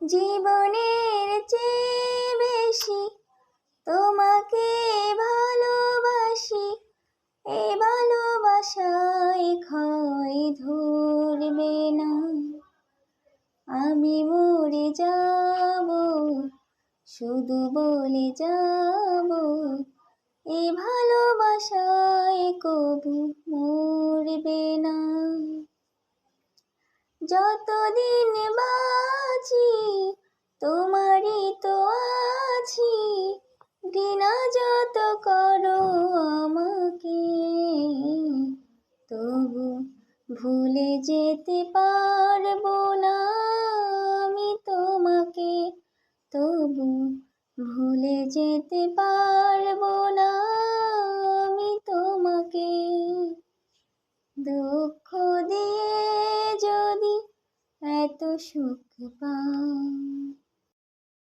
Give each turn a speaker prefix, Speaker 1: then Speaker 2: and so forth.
Speaker 1: জীবনের চেয়ে বেশি তোমাকে ভালোবাসি, এ ভালোবাসায় ক্ষয় ধরবে না। আমি মরে যাব শুধু বলে যাব, এ ভালোবাসায় কবু মরবে না। যতদিন বাঁচি তোমারই তো আছি, ঘৃণা যত করো আমাকে, তবু ভুলে যেতে পারবো না আমি তোমাকে, তবু ভুলে যেতে পারবো না আমি তোমাকে। দুঃখ দিয়ে যদি এত সুখ পাও,